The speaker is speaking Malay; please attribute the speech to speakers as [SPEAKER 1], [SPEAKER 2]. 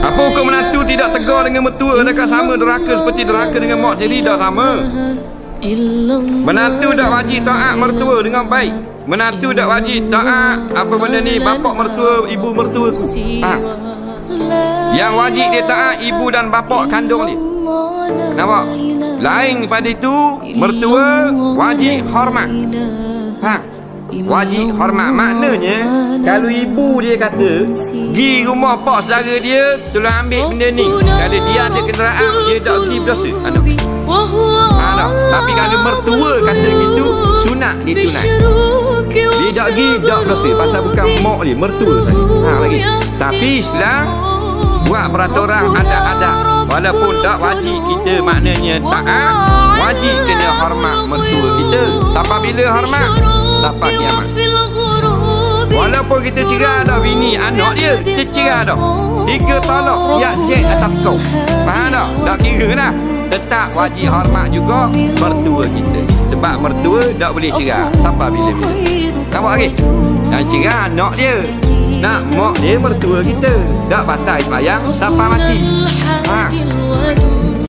[SPEAKER 1] Apa hukum menantu tidak tegar dengan mertua? Adakah sama deraka seperti deraka dengan mak tiri? Tak sama. Menantu tak wajib taat mertua dengan baik. Menantu tak wajib taat apa benda ni, bapak mertua, ibu mertua tu. Yang wajib dia taat ibu dan bapak kandung dia. Nampak? Lain daripada itu, mertua wajib hormat. Wajib hormat. Maknanya kalau ibu dia kata pergi rumah pak saudara dia, tolong ambil benda ni, kalau dia ada kenderaan, dia tak pergi berdosa. Tapi kalau mertua kata gitu, sunat ditunai. Dia tak pergi, tak berdosa. Pasal bukan mak dia, mertua saja. Lagi. Tapi Islam buat peraturan adab-adab. Walaupun tak wajib kita maknanya taat, wajib kena hormat mertua kita. Sampai bila hormat? Sampai kiamat. Walaupun kita cerai dah bini anak dia, kita cerai dah 3 talak, siap cek atas kau. Faham tak? Tak kira dah. Tetap wajib hormat juga mertua kita. Sebab mertua tak boleh cerai sampai bila-bila. Nampak lagi? Dan cerai anak dia, nak mak dia mertua kita, tak batal sembahyang sampai mati.